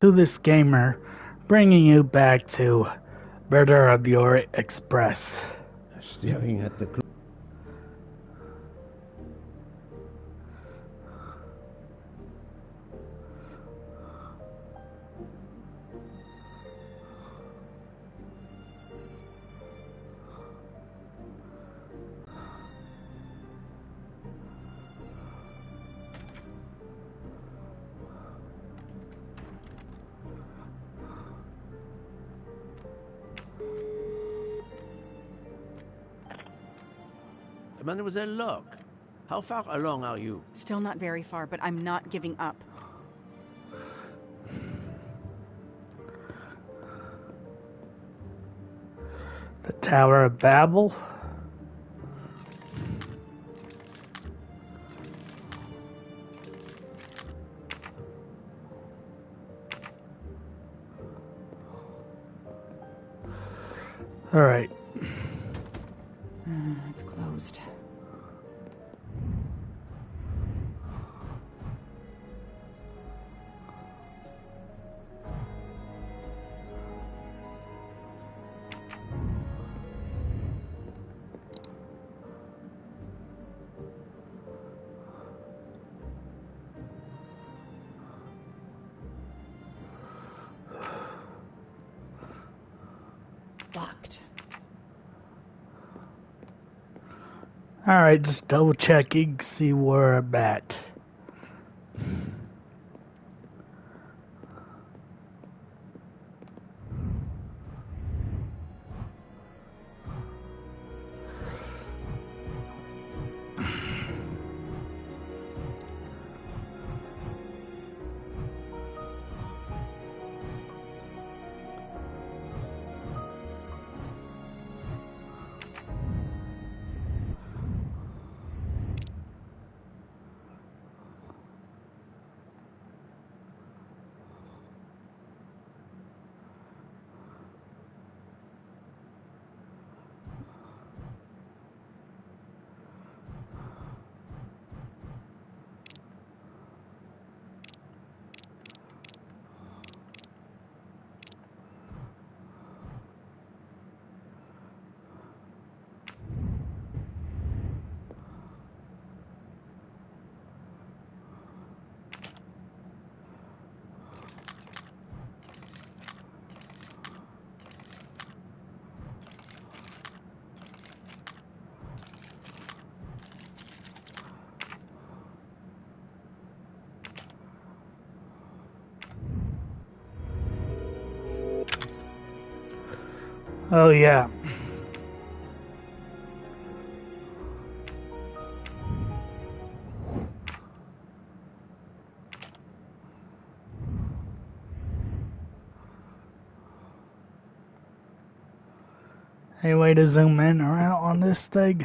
To this gamer, bringing you back to Murder of the Orient Express. Staring at the clock. Mademoiselle Locke, how far along are you? Still not very far, but I'm not giving up. The Tower of Babel. All right. It's closed. Locked. Alright, just double checking, see where I'm at. Oh yeah. Any way to zoom in or out on this thing?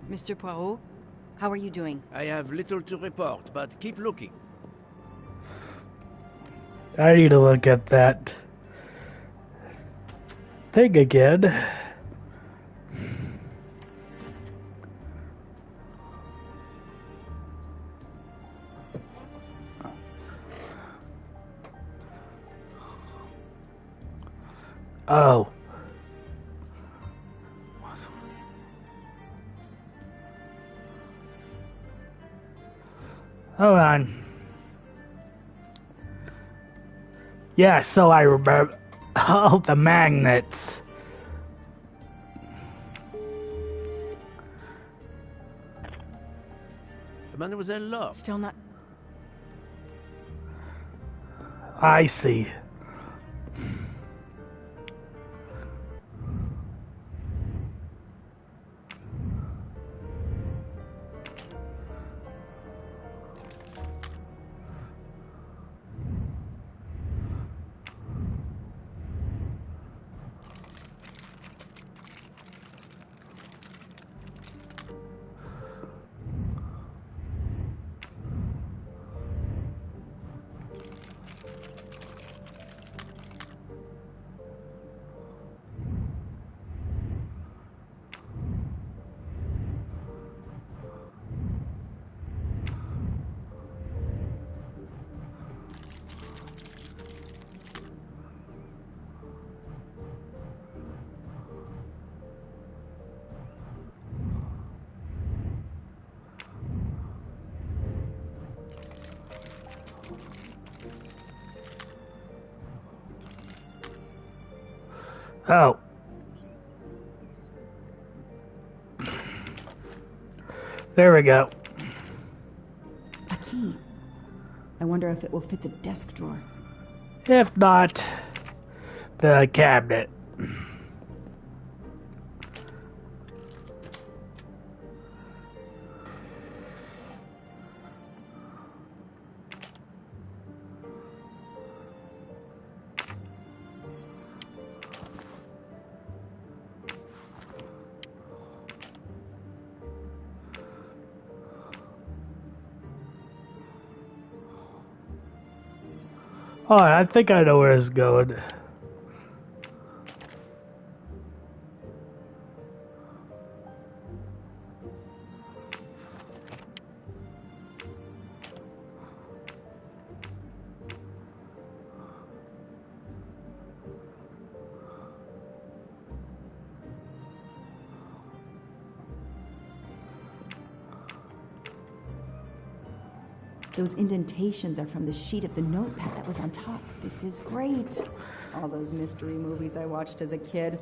Mr. Poirot, how are you doing? I have little to report, but keep looking. I need to look at that thing again. Oh. Hold on. Yeah, so I remember. Oh, the magnets. Mademoiselle Locke. Still not... I see. Oh. There we go. A key. I wonder if it will fit the desk drawer. If not, the cabinet. Oh, I think I know where it's going. Those indentations are from the sheet of the notepad that was on top. This is great. All those mystery movies I watched as a kid.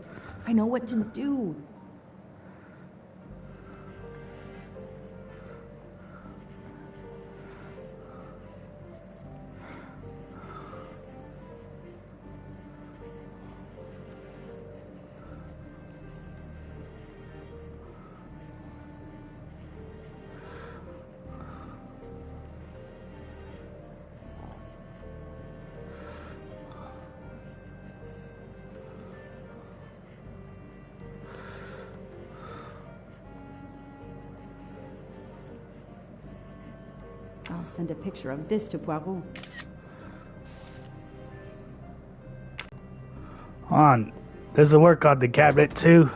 I know what to do. I'll send a picture of this to Poirot. On. Does it work on the cabinet too?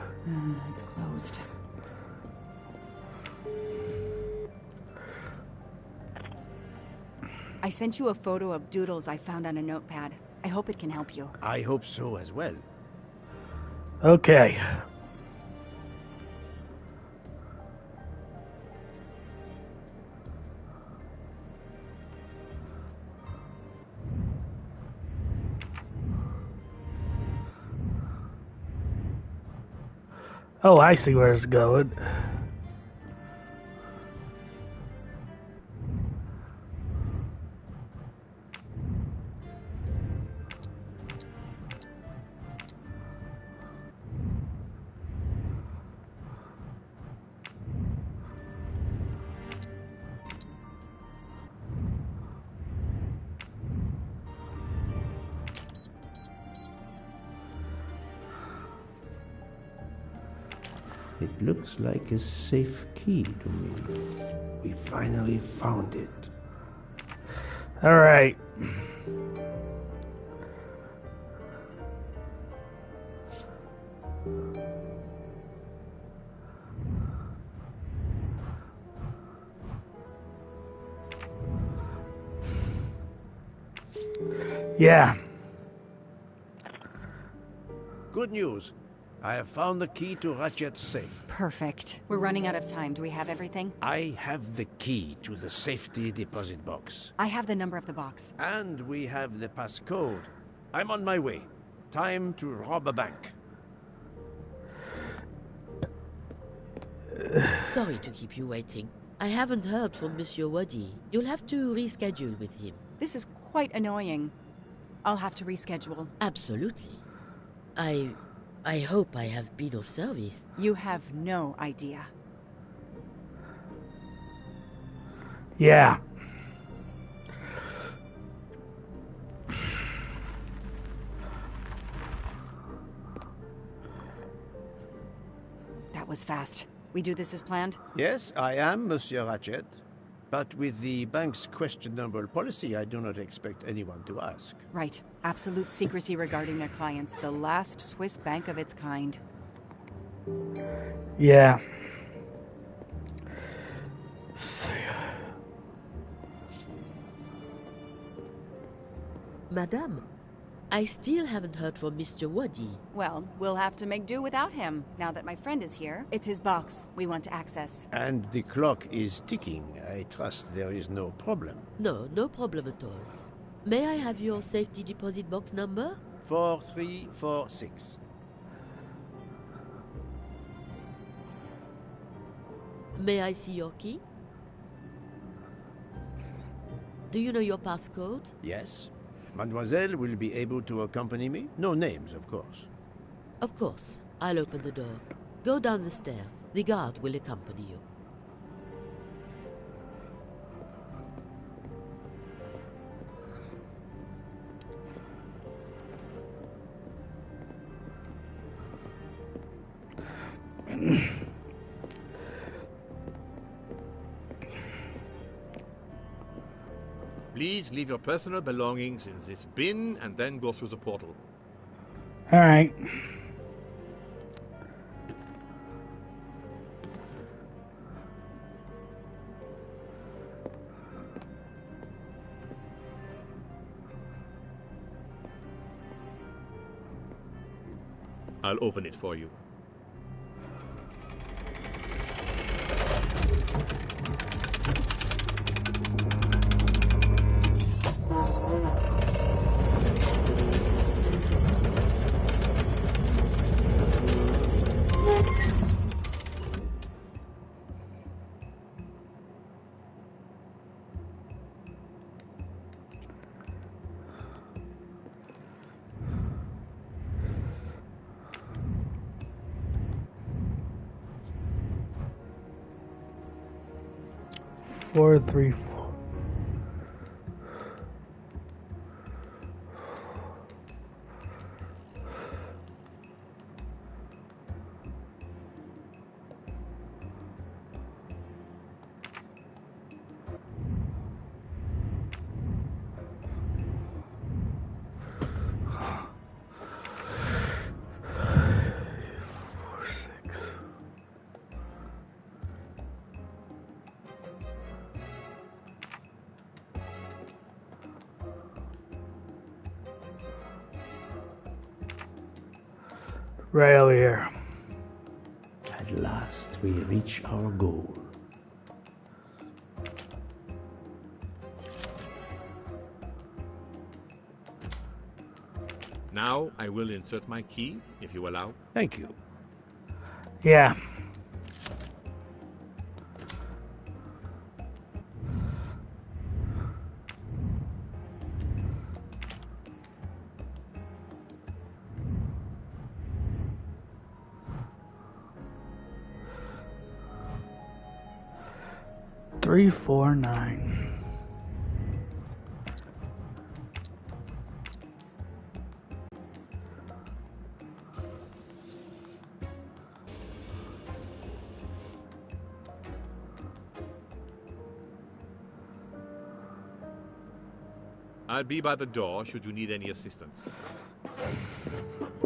It's closed. I sent you a photo of doodles I found on a notepad. I hope it can help you. I hope so as well. Okay. Oh, I see where it's going. It looks like a safe key to me. We finally found it. All right. Yeah. Good news. I have found the key to Ratchet's safe. Perfect. We're running out of time. Do we have everything? I have the key to the safety deposit box. I have the number of the box. And we have the passcode. I'm on my way. Time to rob a bank. Sorry to keep you waiting. I haven't heard from Monsieur Wadi. You'll have to reschedule with him. This is quite annoying. I'll have to reschedule. Absolutely. I hope I have been of service. You have no idea. Yeah. That was fast. We do this as planned? Yes, I am, Monsieur Ratchet. But with the bank's questionable policy, I do not expect anyone to ask. Right. Absolute secrecy regarding their clients. The last Swiss bank of its kind. Yeah. Madame, I still haven't heard from Mr. Wadi. Well, we'll have to make do without him, now that my friend is here. It's his box we want to access. And the clock is ticking. I trust there is no problem. No, no problem at all. May I have your safety deposit box number? 4346. May I see your key? Do you know your passcode? Yes. Mademoiselle will be able to accompany me? No names, of course. Of course. I'll open the door. Go down the stairs. The guard will accompany you. Please leave your personal belongings in this bin and then go through the portal. All right. I'll open it for you. Four, three, four. Right over here. At last, we reach our goal. Now I will insert my key, if you allow. Thank you. Yeah. Three, 4, 9. I'll be by the door should you need any assistance.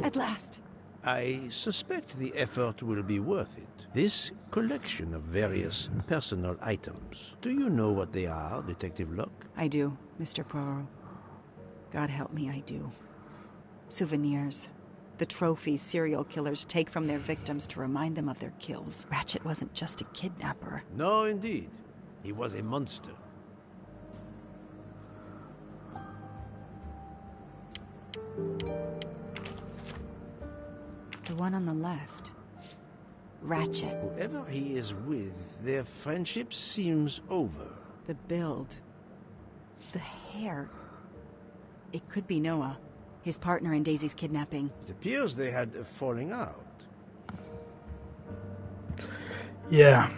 At last. I suspect the effort will be worth it. This collection of various personal items. Do you know what they are, Detective Locke? I do, Mr. Poirot. God help me, I do. Souvenirs. The trophies serial killers take from their victims to remind them of their kills. Ratchet wasn't just a kidnapper. No, indeed. He was a monster. The one on the left. Ratchet. Whoever he is with, their friendship seems over. The build. The hair. It could be Noah, his partner in Daisy's kidnapping. It appears they had a falling out. Yeah.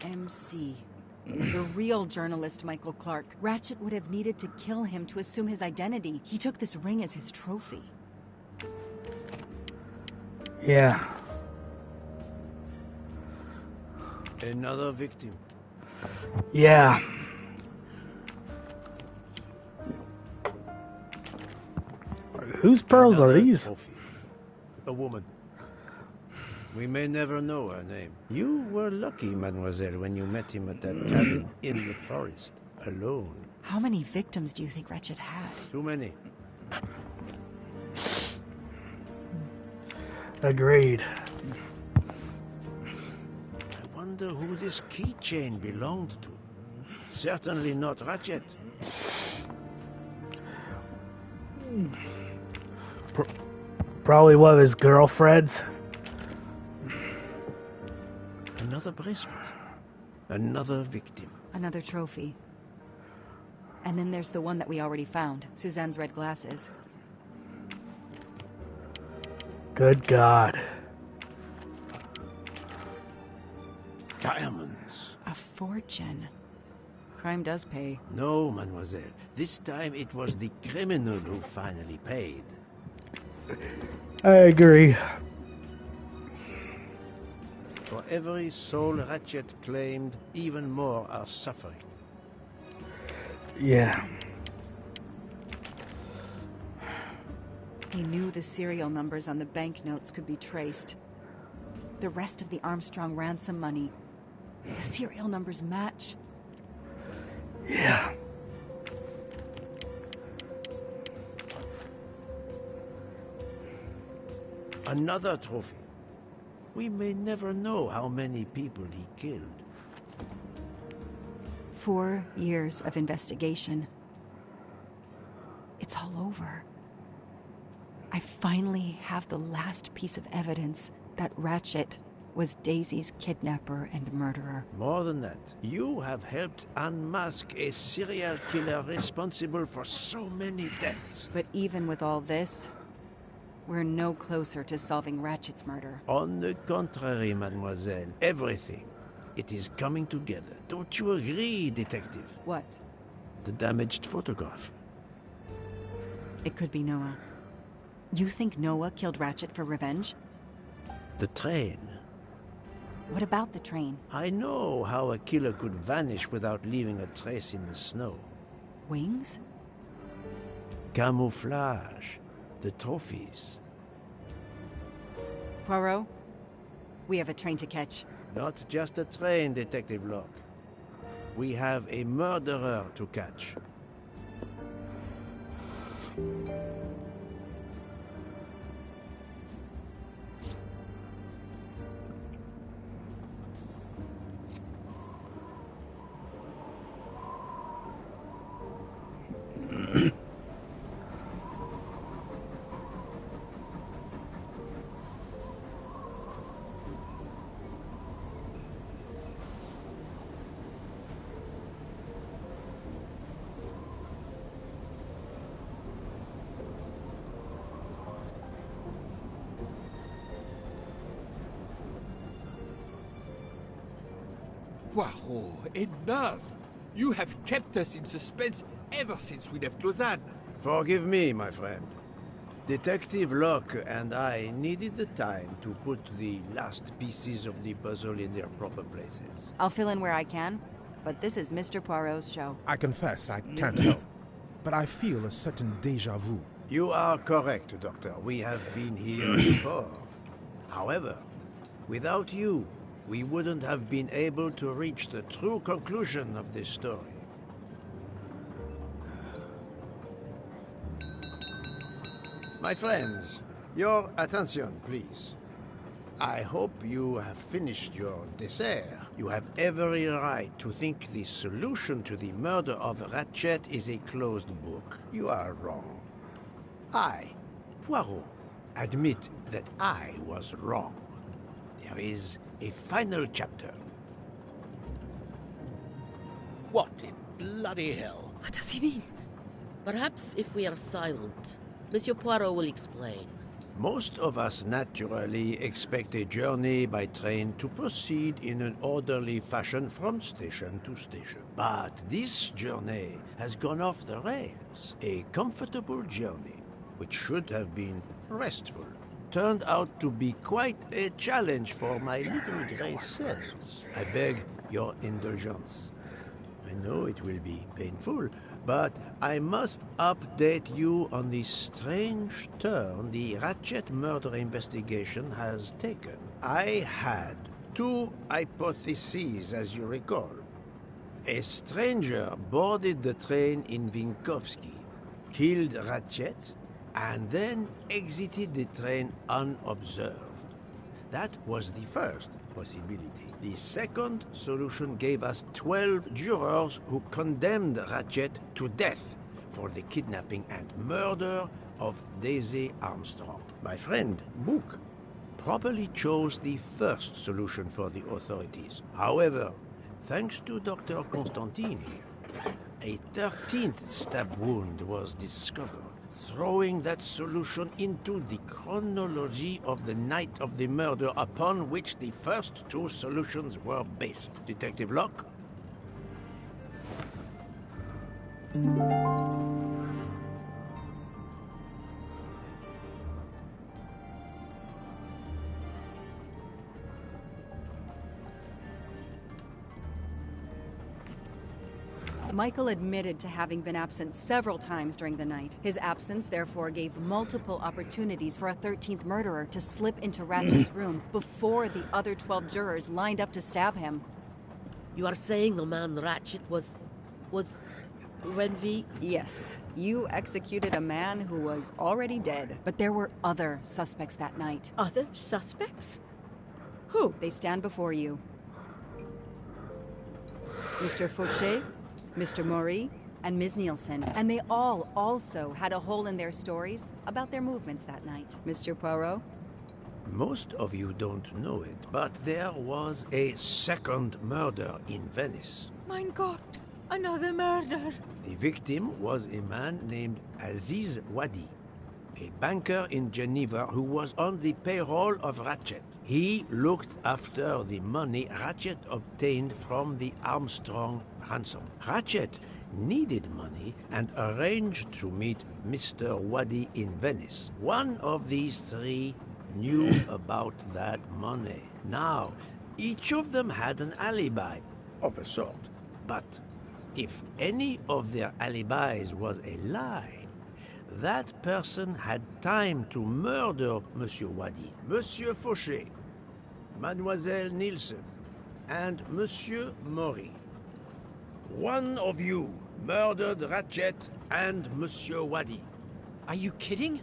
MC. The real journalist, Michael Clark. Ratchet would have needed to kill him to assume his identity. He took this ring as his trophy. Yeah. Another victim. Yeah. Whose pearls are Another these? trophy. A woman. We may never know her name. You were lucky, mademoiselle, when you met him at that cabin in the forest, alone. How many victims do you think Ratchet had? Too many. Agreed. I wonder who this keychain belonged to. Certainly not Ratchet. Probably one of his girlfriends. Another bracelet. Another victim. Another trophy. And then there's the one that we already found, Suzanne's red glasses. Good God. Diamonds. A fortune. Crime does pay. No, mademoiselle. This time it was the criminal who finally paid. I agree. For every soul Ratchet claimed, even more are suffering. Yeah. He knew the serial numbers on the banknotes could be traced. The rest of the Armstrong ransom money. The serial numbers match. Yeah. Another trophy. We may never know how many people he killed. 4 years of investigation. It's all over. I finally have the last piece of evidence that Ratchet was Daisy's kidnapper and murderer. More than that, you have helped unmask a serial killer responsible for so many deaths. But even with all this, we're no closer to solving Ratchet's murder. On the contrary, mademoiselle, everything. It is coming together. Don't you agree, detective? What? The damaged photograph. It could be Noah. You think Noah killed Ratchet for revenge? The train. What about the train? I know how a killer could vanish without leaving a trace in the snow. Wings? Camouflage. The trophies. Poirot? We have a train to catch. Not just a train, Detective Locke. We have a murderer to catch. Poirot, enough! You have kept us in suspense ever since we left Lausanne. Forgive me, my friend. Detective Locke and I needed the time to put the last pieces of the puzzle in their proper places. I'll fill in where I can, but this is Mr. Poirot's show. I confess I can't help, but I feel a certain déjà vu. You are correct, Doctor. We have been here before. However, without you, we wouldn't have been able to reach the true conclusion of this story. My friends, your attention, please. I hope you have finished your dessert. You have every right to think the solution to the murder of Ratchet is a closed book. You are wrong. I, Poirot, admit that I was wrong. There is a final chapter. What? bloody hell. What does he mean? Perhaps if we are silent, Monsieur Poirot will explain. Most of us naturally expect a journey by train to proceed in an orderly fashion from station to station. But this journey has gone off the rails. A comfortable journey, which should have been restful, turned out to be quite a challenge for my little grey cells. I beg your indulgence. I know it will be painful, but I must update you on the strange turn the Ratchet murder investigation has taken. I had two hypotheses, as you recall. A stranger boarded the train in Vinkovsky, killed Ratchet, and then exited the train unobserved. That was the first possibility. The second solution gave us 12 jurors who condemned Ratchet to death for the kidnapping and murder of Daisy Armstrong. My friend, Book, properly chose the first solution for the authorities. However, thanks to Dr. Constantine here, a 13th stab wound was discovered, throwing that solution into the chronology of the night of the murder upon which the first two solutions were based. Detective Locke? Michael admitted to having been absent several times during the night. His absence therefore gave multiple opportunities for a 13th murderer to slip into Ratchet's room before the other 12 jurors lined up to stab him. You are saying the man Ratchet was... when we... Yes, you executed a man who was already dead. But there were other suspects that night. Other suspects? Who? They stand before you. Mr. Fauché, Mr. Maury, and Ms. Nielsen, and they all also had a hole in their stories about their movements that night. Mr. Poirot? Most of you don't know it, but there was a second murder in Venice. Mein Gott, another murder. The victim was a man named Aziz Wadi, a banker in Geneva who was on the payroll of Ratchet. He looked after the money Ratchet obtained from the Armstrong ransom. Ratchet needed money and arranged to meet Mr. Wadi in Venice. One of these three knew about that money. Now, each of them had an alibi, of a sort. But if any of their alibis was a lie, that person had time to murder Monsieur Wadi, Monsieur Fauché, Mademoiselle Nielsen, and Monsieur Maury. One of you murdered Ratchet and Monsieur Wadi. Are you kidding?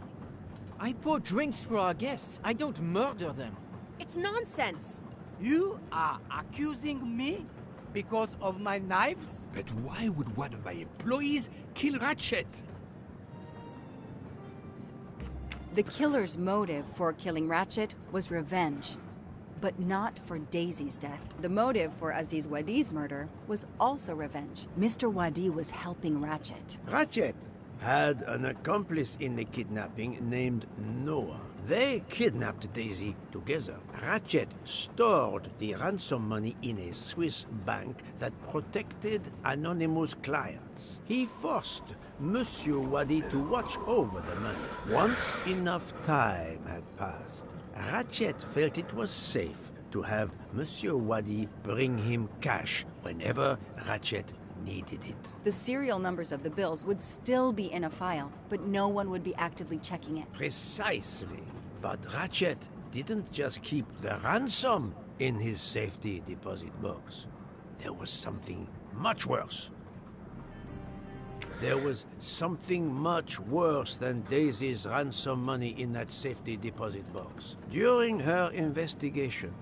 I pour drinks for our guests. I don't murder them. It's nonsense. You are accusing me because of my knives? But why would one of my employees kill Ratchet? The killer's motive for killing Ratchet was revenge, but not for Daisy's death. The motive for Aziz Wadi's murder was also revenge. Mr. Wadi was helping Ratchet. Ratchet had an accomplice in the kidnapping named Noah. They kidnapped Daisy together. Ratchet stored the ransom money in a Swiss bank that protected anonymous clients. He forced Monsieur Wadi to watch over the money. Once enough time had passed, Ratchet felt it was safe to have Monsieur Wadi bring him cash whenever Ratchet needed it. The serial numbers of the bills would still be in a file, but no one would be actively checking it. Precisely. But Ratchet didn't just keep the ransom in his safety deposit box. There was something much worse. There was something much worse than Daisy's ransom money in that safety deposit box. During her investigation,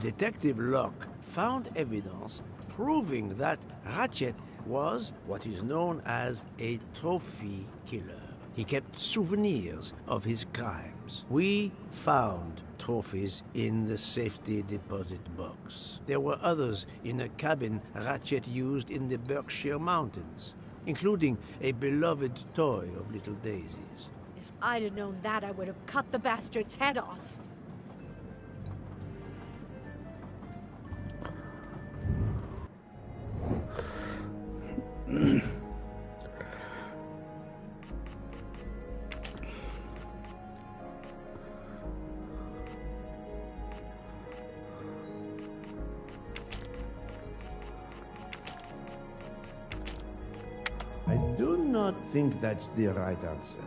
Detective Locke found evidence proving that Ratchet was what is known as a trophy killer. He kept souvenirs of his crimes. We found trophies in the safety deposit box. There were others in a cabin Ratchet used in the Berkshire Mountains, including a beloved toy of little Daisy's. If I'd have known that, I would have cut the bastard's head off. I do not think that's the right answer.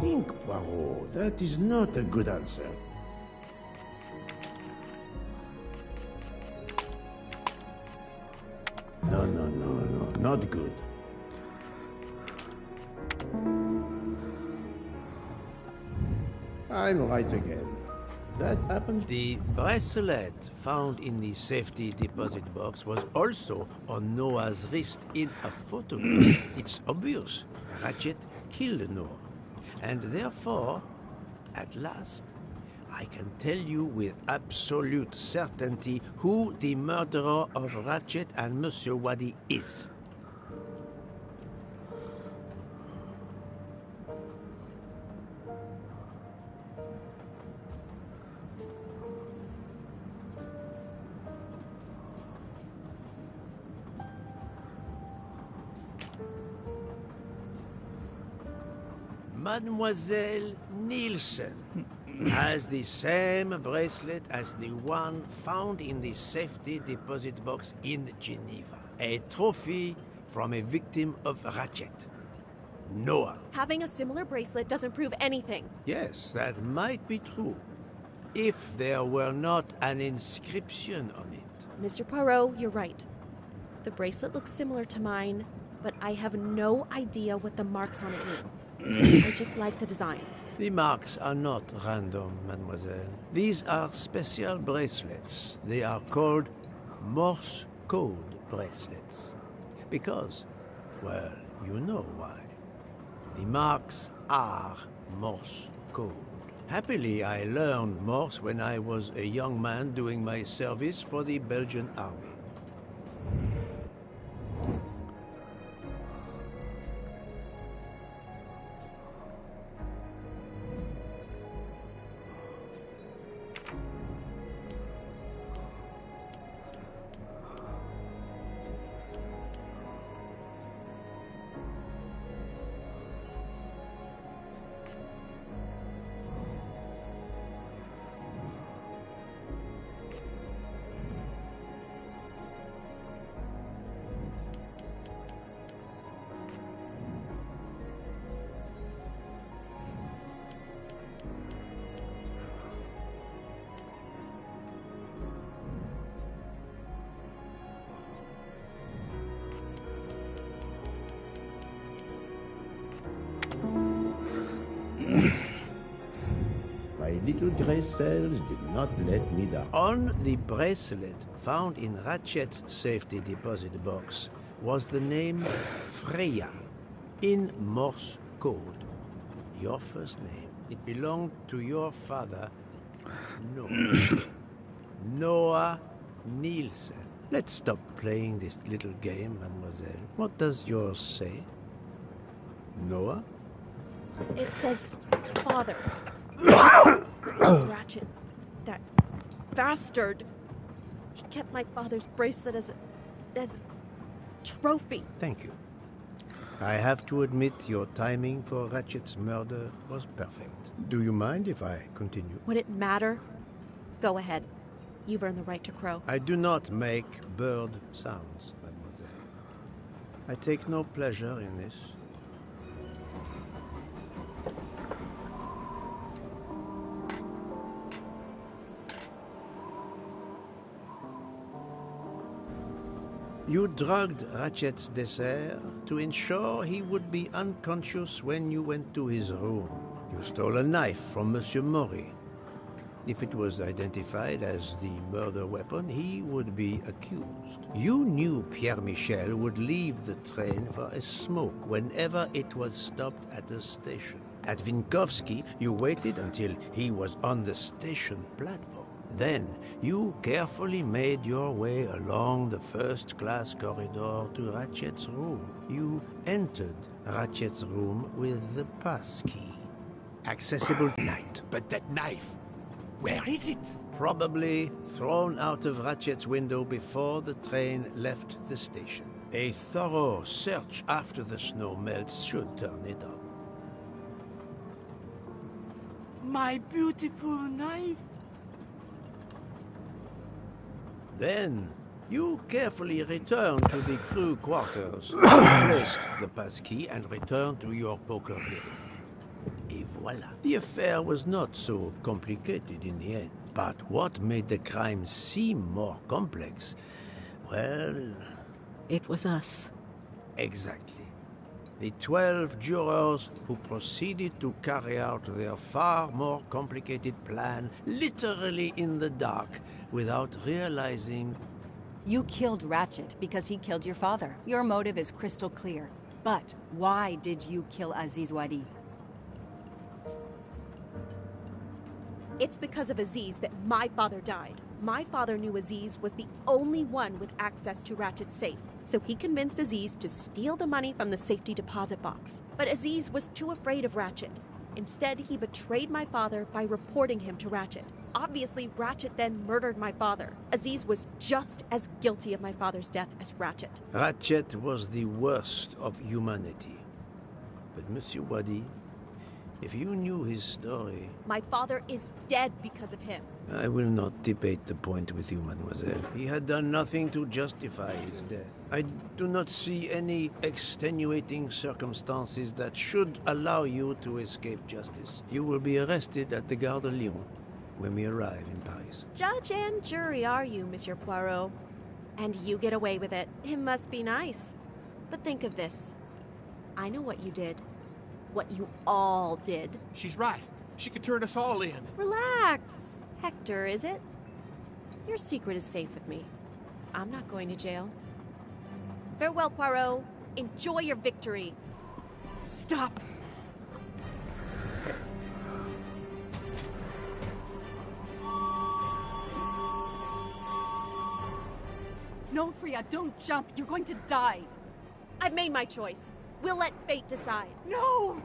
Think, Poirot. That is not a good answer. No, not good. I'm right again. That happens. The bracelet found in the safety deposit box was also on Noah's wrist in a photograph. It's obvious Ratchet killed Noah. And therefore, at last, I can tell you with absolute certainty who the murderer of Ratchet and Monsieur Wadi is. Mademoiselle Nielsen has the same bracelet as the one found in the safety deposit box in Geneva. A trophy from a victim of Ratchet. Noah. Having a similar bracelet doesn't prove anything. Yes, that might be true. If there were not an inscription on it. Mr. Poirot, you're right. The bracelet looks similar to mine, but I have no idea what the marks on it mean. I just like the design. The marks are not random, mademoiselle. These are special bracelets. They are called Morse code bracelets. Because, well, you know why. The marks are Morse code. Happily, I learned Morse when I was a young man doing my service for the Belgian army. My little gray cells did not let me down. On the bracelet found in Ratchet's safety deposit box was the name Freya in Morse code. Your first name. It belonged to your father, Noah. Noah Nielsen. Let's stop playing this little game, mademoiselle. What does yours say? Noah? It says father. Ratchet. That bastard. He kept my father's bracelet as a trophy. Thank you. I have to admit your timing for Ratchet's murder was perfect. Do you mind if I continue? Would it matter? Go ahead. You've earned the right to crow. I do not make bird sounds, mademoiselle. I take no pleasure in this. You drugged Ratchet's dessert to ensure he would be unconscious when you went to his room. You stole a knife from Monsieur Maury. If it was identified as the murder weapon, he would be accused. You knew Pierre Michel would leave the train for a smoke whenever it was stopped at the station. At Vinkovsky, you waited until he was on the station platform. Then, you carefully made your way along the first-class corridor to Ratchet's room. You entered Ratchet's room with the passkey. Accessible night. But that knife, where is it? Probably thrown out of Ratchet's window before the train left the station. A thorough search after the snow melts should turn it up. My beautiful knife. Then, you carefully return to the crew quarters, replaced the passkey, and returned to your poker game. Et voila. The affair was not so complicated in the end. But what made the crime seem more complex? Well... It was us. Exactly. The 12 jurors who proceeded to carry out their far more complicated plan literally in the dark without realizing... You killed Ratchet because he killed your father. Your motive is crystal clear. But why did you kill Aziz Wadi? It's because of Aziz that my father died. My father knew Aziz was the only one with access to Ratchet's safe, so he convinced Aziz to steal the money from the safety deposit box. But Aziz was too afraid of Ratchet. Instead, he betrayed my father by reporting him to Ratchet. Obviously, Ratchet then murdered my father. Aziz was just as guilty of my father's death as Ratchet. Ratchet was the worst of humanity. But Monsieur Wadi, if you knew his story... My father is dead because of him. I will not debate the point with you, mademoiselle. He had done nothing to justify his death. I do not see any extenuating circumstances that should allow you to escape justice. You will be arrested at the Gare de Lyon when we arrive in Paris. Judge and jury are you, Monsieur Poirot? And you get away with it. It must be nice. But think of this. I know what you did. What you all did. She's right. She could turn us all in. Relax. Hector, is it? Your secret is safe with me. I'm not going to jail. Farewell, Poirot. Enjoy your victory. Stop! No, Freya, don't jump. You're going to die. I've made my choice. We'll let fate decide. No!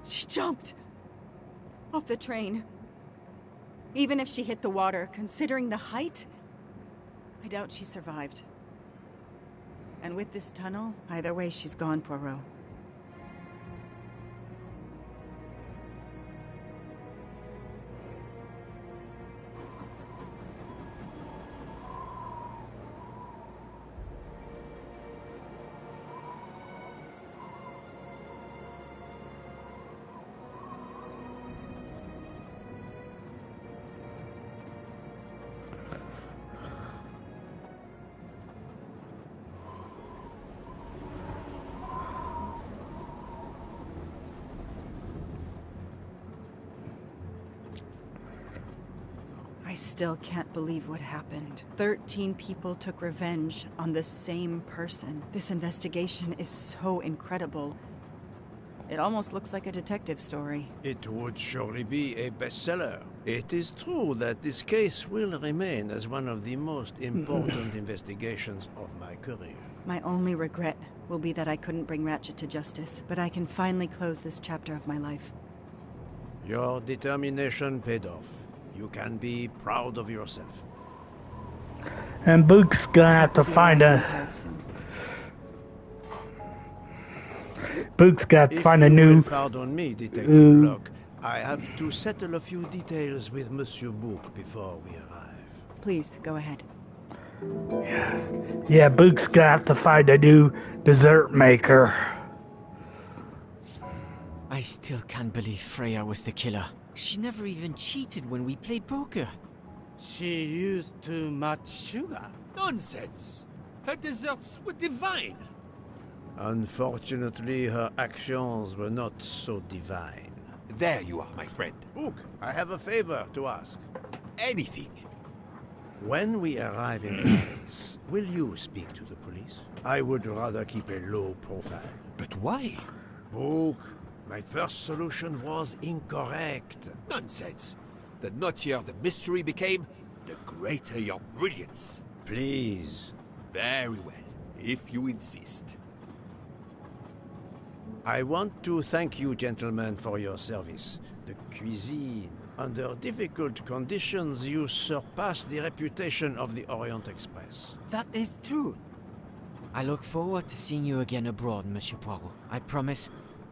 She jumped off the train. Even if she hit the water, considering the height, I doubt she survived. And with this tunnel, either way, she's gone, Poirot. I still can't believe what happened. 13 people took revenge on the same person. This investigation is so incredible. It almost looks like a detective story. It would surely be a bestseller. It is true that this case will remain as one of the most important investigations of my career. My only regret will be that I couldn't bring Ratchet to justice, but I can finally close this chapter of my life. Your determination paid off. You can be proud of yourself. And Book's gonna have to find a... Book's got to find a new... Pardon me, Detective Locke. I have to settle a few details with Monsieur Book before we arrive. Please, go ahead. Yeah, Book's gonna have to find a new dessert maker. I still can't believe Freya was the killer. She never even cheated when we played poker. She used too much sugar. Nonsense! Her desserts were divine! Unfortunately, her actions were not so divine. There you are, my friend. Book, I have a favor to ask. Anything. When we arrive in Paris, will you speak to the police? I would rather keep a low profile. But why? Book, my first solution was incorrect. Nonsense. The nuttier the mystery became, the greater your brilliance. Please. Very well, if you insist. I want to thank you, gentlemen, for your service. The cuisine. Under difficult conditions, you surpass the reputation of the Orient Express. That is true. I look forward to seeing you again abroad, Monsieur Poirot. I promise,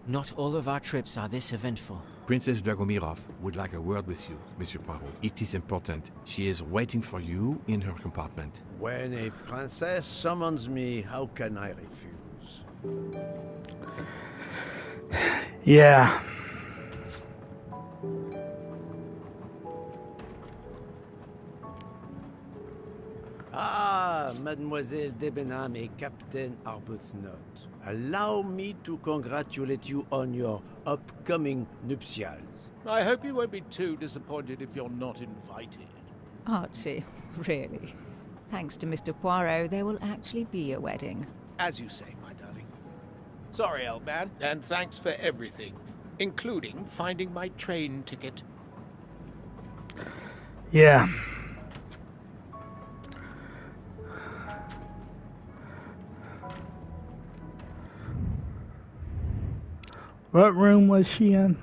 not all of our trips are this eventful. Princess Dragomirov would like a word with you, Monsieur Poirot. It is important. She is waiting for you in her compartment. When a princess summons me, how can I refuse? Yeah. Ah, Mademoiselle Debenham et Captain Arbuthnot. Allow me to congratulate you on your upcoming nuptials. I hope you won't be too disappointed if you're not invited. Archie, really? Thanks to Mr. Poirot, there will actually be a wedding. As you say, my darling. Sorry, old man, and thanks for everything, including finding my train ticket. Yeah. What room was she in?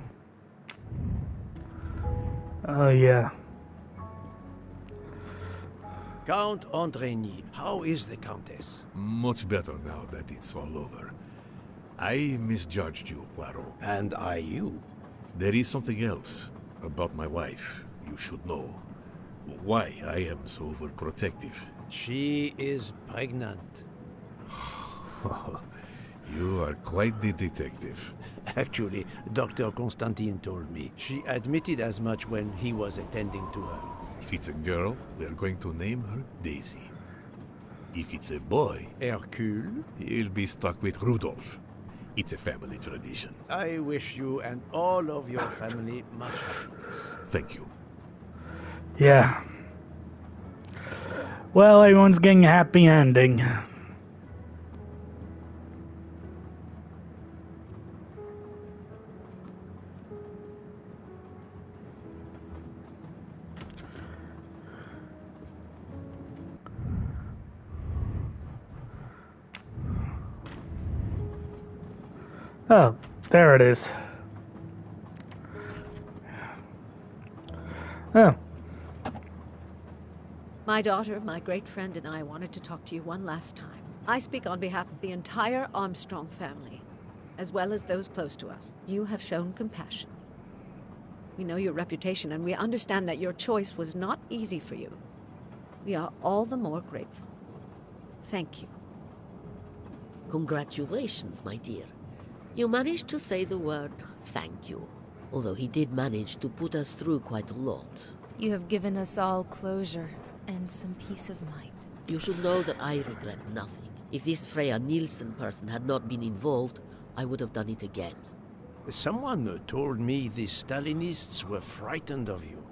Oh, yeah. Count Andrigny, how is the Countess? Much better now that it's all over. I misjudged you, Poirot. And I you. There is something else about my wife you should know. Why I am so overprotective. She is pregnant. You are quite the detective. Actually, Dr. Constantine told me. She admitted as much when he was attending to her. If it's a girl, we are going to name her Daisy. If it's a boy, Hercule, he'll be stuck with Rudolph. It's a family tradition. I wish you and all of your family much happiness. Thank you. Yeah. Well, everyone's getting a happy ending. Oh, there it is. Oh. My daughter, my great friend, and I wanted to talk to you one last time. I speak on behalf of the entire Armstrong family, as well as those close to us. You have shown compassion. We know your reputation, and we understand that your choice was not easy for you. We are all the more grateful. Thank you. Congratulations, my dear. You managed to say the word thank you, although he did manage to put us through quite a lot. You have given us all closure and some peace of mind. You should know that I regret nothing. If this Freya Nielsen person had not been involved, I would have done it again. Someone told me the Stalinists were frightened of you.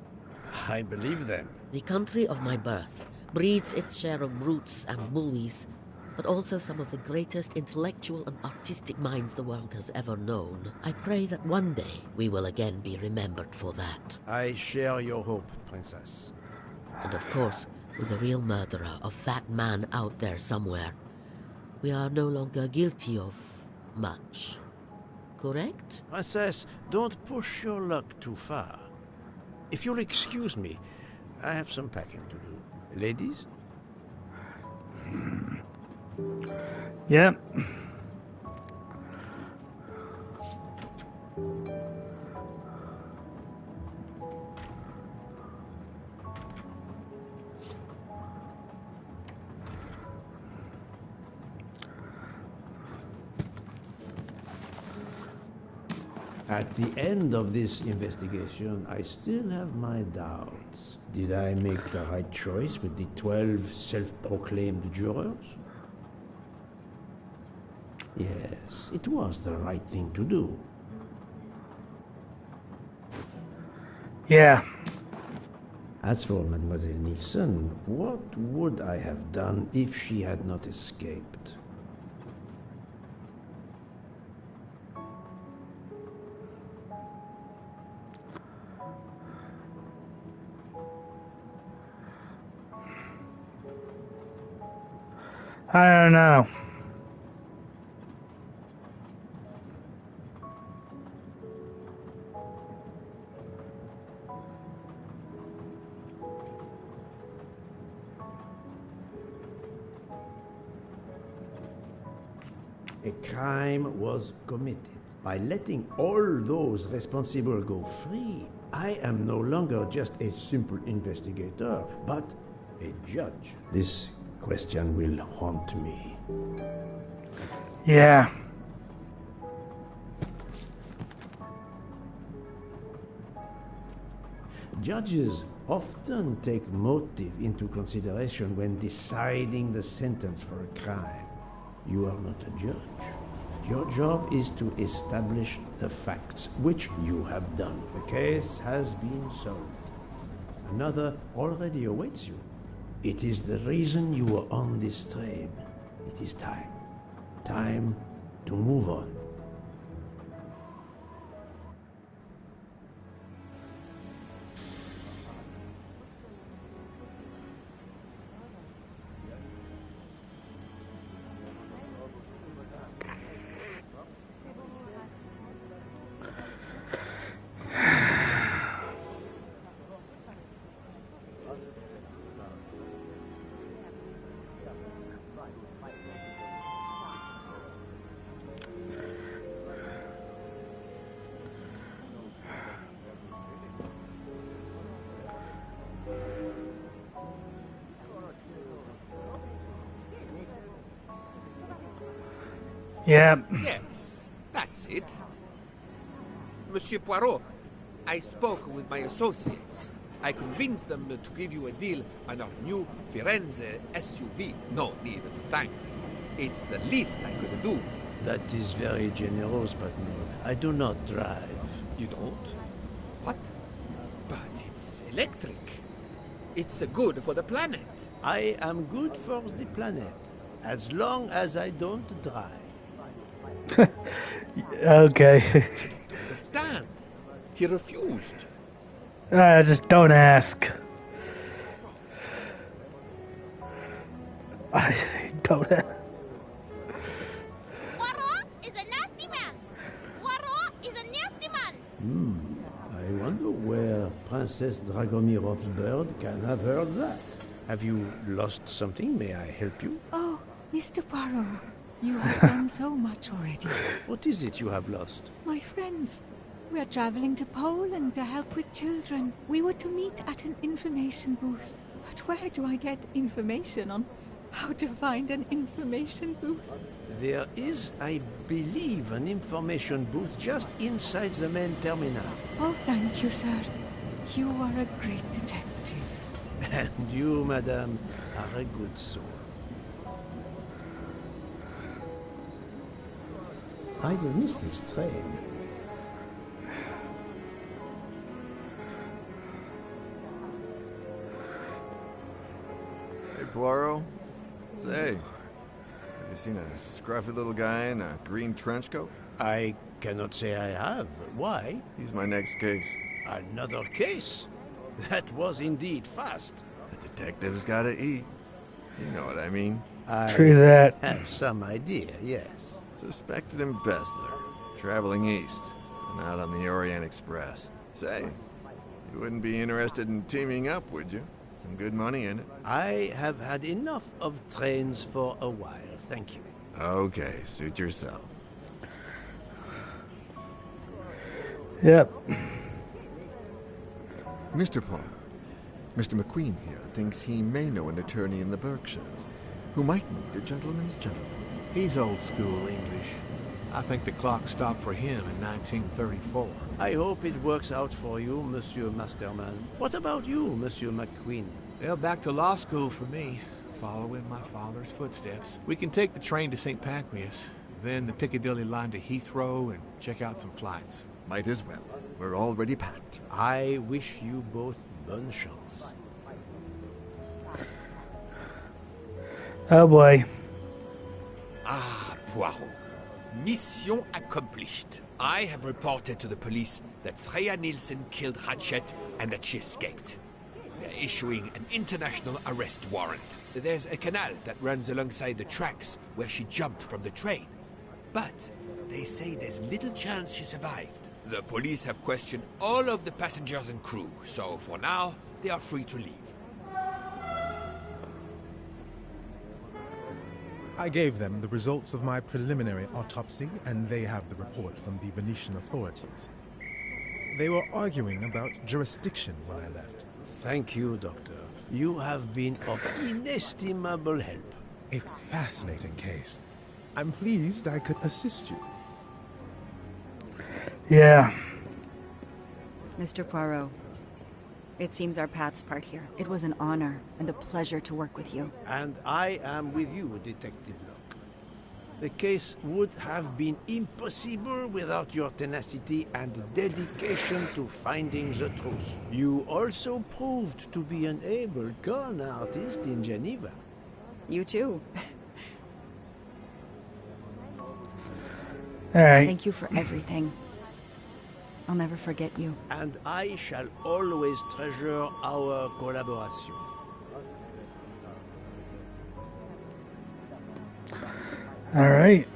I believe them. The country of my birth breeds its share of brutes and bullies, but also some of the greatest intellectual and artistic minds the world has ever known. I pray that one day we will again be remembered for that. I share your hope, Princess. And of course, with the real murderer of that man out there somewhere, we are no longer guilty of much. Correct? Princess, don't push your luck too far. If you'll excuse me, I have some packing to do. Ladies? Yep. At the end of this investigation, I still have my doubts. Did I make the right choice with the 12 self-proclaimed jurors? Yes, it was the right thing to do. Yeah. As for Mademoiselle Nilsson, what would I have done if she had not escaped? I don't know. A crime was committed. By letting all those responsible go free, I am no longer just a simple investigator, but a judge. This question will haunt me. Yeah. Judges often take motive into consideration when deciding the sentence for a crime. You are not a judge. Your job is to establish the facts, which you have done. The case has been solved. Another already awaits you. It is the reason you are on this train. It is time. Time to move on. Yep. Yes, that's it. Monsieur Poirot, I spoke with my associates. I convinced them to give you a deal on our new Firenze SUV. No need to thank me. It's the least I could do. That is very generous, but no, I do not drive. You don't? What? But it's electric. It's good for the planet. I am good for the planet, as long as I don't drive. Okay. I don't understand. He refused. Just don't ask. I don't ask. Poirot is a nasty man. Poirot is a nasty man. I wonder where Princess Dragomirov's bird can have heard that. Have you lost something? May I help you? Oh, Mr. Poirot, you have done so much already. What is it you have lost? My friends, we are traveling to Poland to help with children. We were to meet at an information booth. But where do I get information on how to find an information booth? There is, I believe, an information booth just inside the main terminal. Oh, thank you, sir. You are a great detective. And you, madame, are a good soul. I will miss this train. Hey, Poirot. Say, have you seen a scruffy little guy in a green trench coat? I cannot say I have. Why? He's my next case. Another case? That was indeed fast. The detective's gotta eat. You know what I mean. True that. Have some idea, yes. Suspected embezzler, traveling east, and out on the Orient Express. Say, you wouldn't be interested in teaming up, would you? Some good money in it. I have had enough of trains for a while, thank you. Okay, suit yourself. Yep. Mr. Poirot, Mr. McQueen here thinks he may know an attorney in the Berkshires who might need a gentleman's gentleman. He's old school English. I think the clock stopped for him in 1934. I hope it works out for you, Monsieur Masterman. What about you, Monsieur McQueen? Well, back to law school for me, following my father's footsteps. We can take the train to St. Pancras, Then the Piccadilly line to Heathrow and check out some flights. Might as well. We're already packed. I wish you both bonne chance. Oh boy. Ah, Poirot. Mission accomplished. I have reported to the police that Freya Nielsen killed Ratchet and that she escaped. They're issuing an international arrest warrant. There's a canal that runs alongside the tracks where she jumped from the train. But they say there's little chance she survived. The police have questioned all of the passengers and crew, so for now, they are free to leave. I gave them the results of my preliminary autopsy, and they have the report from the Venetian authorities. They were arguing about jurisdiction when I left. Thank you, Doctor. You have been of inestimable help. A fascinating case. I'm pleased I could assist you. Yeah. Mr. Poirot, it seems our paths part here. It was an honor and a pleasure to work with you. And I am with you, Detective Locke. The case would have been impossible without your tenacity and dedication to finding the truth. You also proved to be an able con artist in Geneva. You too. All right. Thank you for everything. I'll never forget you. And I shall always treasure our collaboration. All right.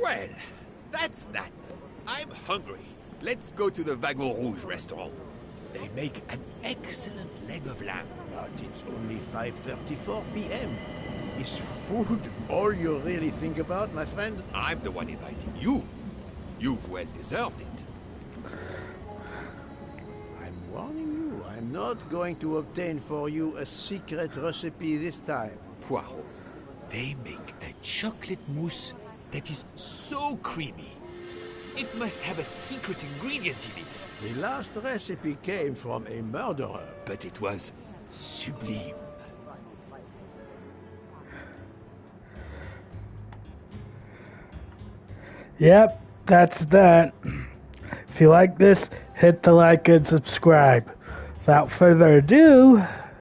Well, that's that. I'm hungry. Let's go to the Wagon Rouge restaurant. They make an excellent leg of lamb. But it's only 5:34 p.m. Is food all you really think about, my friend? I'm the one inviting you. You've well deserved it. I'm warning you, I'm not going to obtain for you a secret recipe this time. Poirot, they make a chocolate mousse that is so creamy. It must have a secret ingredient in it. The last recipe came from a murderer. But it was sublime. Yep, that's that. If you like this, hit the like and subscribe. Without further ado,